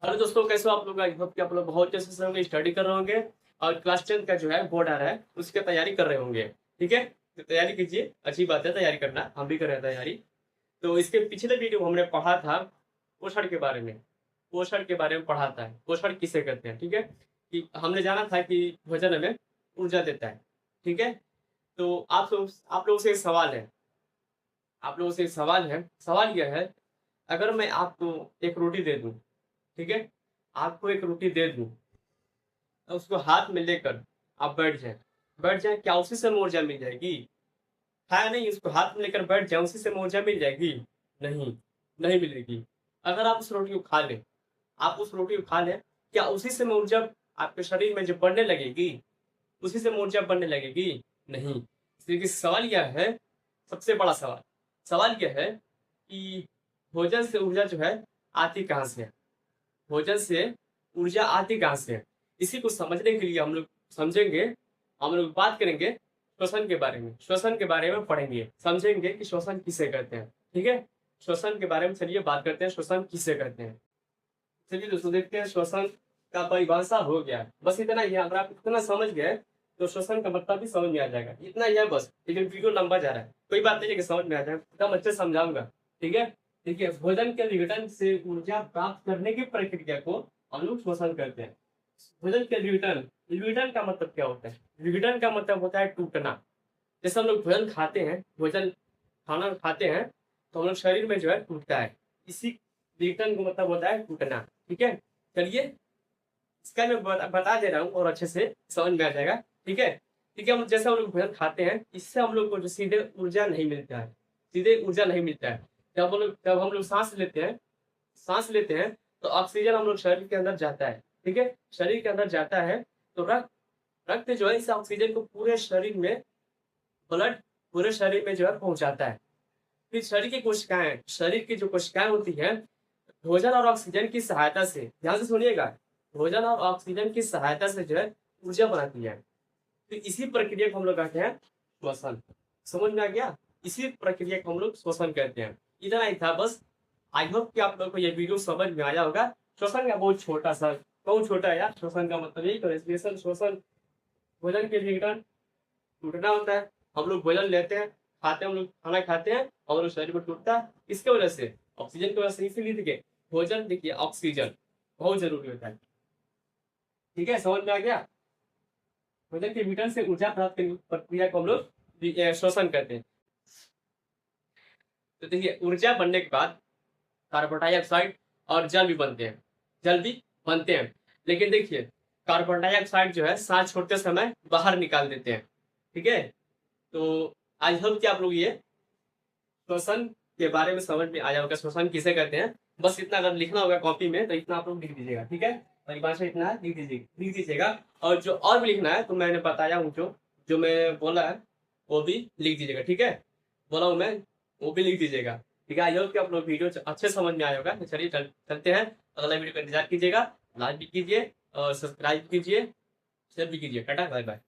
Hello दोस्तों, कैसे हो आप लोग। आई होप कि आप लोग बहुत अच्छे से होंगे, स्टडी कर रहे होंगे और क्लास 10 का जो है बोर्ड आ रहा है उसकी तैयारी कर रहे होंगे। ठीक है, तो तैयारी कीजिए, अच्छी बात है तैयारी करना, हम भी कर रहे हैं तैयारी। तो इसके पिछले वीडियो में हमने पढ़ा था पोषण के बारे में। पोषण के बारे में पढ़ा था, पोषण किसे कहते हैं। ठीक है, कि हमने जाना था कि भोजन हमें ऊर्जा देता है। ठीक है, तो आप लोगों से एक सवाल है, आप लोगों से एक सवाल है। सवाल यह है, अगर मैं आपको एक रोटी दे दूं, ठीक है, आपको एक रोटी दे दूं, उसको हाथ में लेकर आप बैठ जाए, क्या उसी से ऊर्जा मिल जाएगी? है नहीं, उसको हाथ में लेकर बैठ जाए, उसी से ऊर्जा मिल जाएगी? नहीं, नहीं मिलेगी। अगर आप उस रोटी को खा लें, आप उस रोटी को खा लें, क्या उसी से ऊर्जा आपके शरीर में जो बढ़ने लगेगी, उसी से ऊर्जा बढ़ने लगेगी? नहीं। इसलिए कि सवाल यह है, सबसे बड़ा सवाल, सवाल यह है कि भोजन से ऊर्जा जो है आती कहाँ से है? भोजन से ऊर्जा आती कहाँ से है? इसी को समझने के लिए हम लोग समझेंगे, हम लोग बात करेंगे श्वसन के बारे में। श्वसन के बारे में पढ़ेंगे, समझेंगे कि श्वसन किसे कहते हैं। ठीक है, श्वसन के बारे में चलिए बात करते हैं, श्वसन किसे कहते हैं। चलिए दोस्तों देखते हैं, श्वसन का परिभाषा हो गया, बस इतना ही है। अगर आप इतना समझ गए तो श्वसन का मतलब भी समझ में आ जाएगा, इतना ही है बस। लेकिन वीडियो लंबा जा रहा है, कोई बात नहीं है कि समझ में आ जाए, एकदम अच्छे से समझाऊंगा। ठीक है, देखिए, भोजन के विघटन से ऊर्जा प्राप्त करने की प्रक्रिया को हम लोग श्वसन करते हैं। भोजन के विघटन, विघटन का मतलब क्या होता है? विघटन का मतलब होता है टूटना। जैसे हम लोग भोजन खाते हैं, भोजन खाना खाते हैं, तो हम लोग शरीर में जो है टूटता है, इसी विघटन का मतलब होता है टूटना। ठीक है, चलिए इसका मैं बता दे रहा हूँ और अच्छे से समझ में आ जाएगा। ठीक है, ठीक है, हम जैसे हम लोग भोजन खाते हैं, इससे हम लोग को जो सीधे ऊर्जा नहीं मिलता है, सीधे ऊर्जा नहीं मिलता है। जब हम लोग सांस लेते हैं, सांस लेते हैं, तो ऑक्सीजन हम लोग शरीर के अंदर जाता है। ठीक है, शरीर के अंदर जाता है, तो रक्त रक्त जो है इस ऑक्सीजन को पूरे शरीर में, ब्लड पूरे शरीर में जो है पहुंचाता है। फिर शरीर की जो कोशिकाएं होती है, भोजन और ऑक्सीजन की सहायता से, ध्यान से सुनिएगा, भोजन और ऑक्सीजन की सहायता से जो है ऊर्जा बनाती है। तो इसी प्रक्रिया को हम लोग कहते हैं श्वसन। समझ में आ गया? इसी प्रक्रिया को हम लोग श्वसन कहते हैं। इतना ही था बस। आई होप कि आप लोग को ये वीडियो समझ में आया होगा। श्वसन का बहुत छोटा सा, बहुत छोटा है यार श्वसन का मतलब, यही तो रेस्पिरेशन। श्वसन भोजन के विघटन, टूटना होता है। हम लोग भोजन लेते हैं, खाते हैं, हम लोग खाना खाते हैं और लोग शरीर को टूटता है, इसके वजह से, ऑक्सीजन की वजह से। इसीलिए देखिए, भोजन, देखिए ऑक्सीजन बहुत जरूरी होता है। ठीक है, समझ में आ गया? भोजन के विघटन से ऊर्जा प्राप्त करने की प्रक्रिया को हम लोग श्वसन कहते हैं। तो देखिए, ऊर्जा बनने के बाद कार्बन डाइऑक्साइड और जल भी बनते हैं, जल भी बनते हैं। लेकिन देखिए, कार्बन डाइऑक्साइड जो है सांस छोड़ते समय बाहर निकाल देते हैं। ठीक है, तो आज हम क्या आप लोग ये श्वसन के बारे में समझ में आया होगा, श्वसन किसे कहते हैं। बस इतना अगर लिखना होगा कॉपी में तो इतना आप लोग लिख दीजिएगा। ठीक है, परिभाषा इतना है, लिख दीजिएगा। और जो और भी लिखना है तो मैंने बताया हूँ, जो जो मैं बोला है वो भी लिख दीजिएगा। ठीक है, बोला हूँ मैं, वो भी लिख दीजिएगा। ठीक है, आई होप कि आप लोग वीडियो अच्छे समझ में आया होगा। तो चलिए चलते हैं, अगला वीडियो का इंतजार कीजिएगा, लाइक भी कीजिए और सब्सक्राइब कीजिए, शेयर भी कीजिए। Tata, bye bye.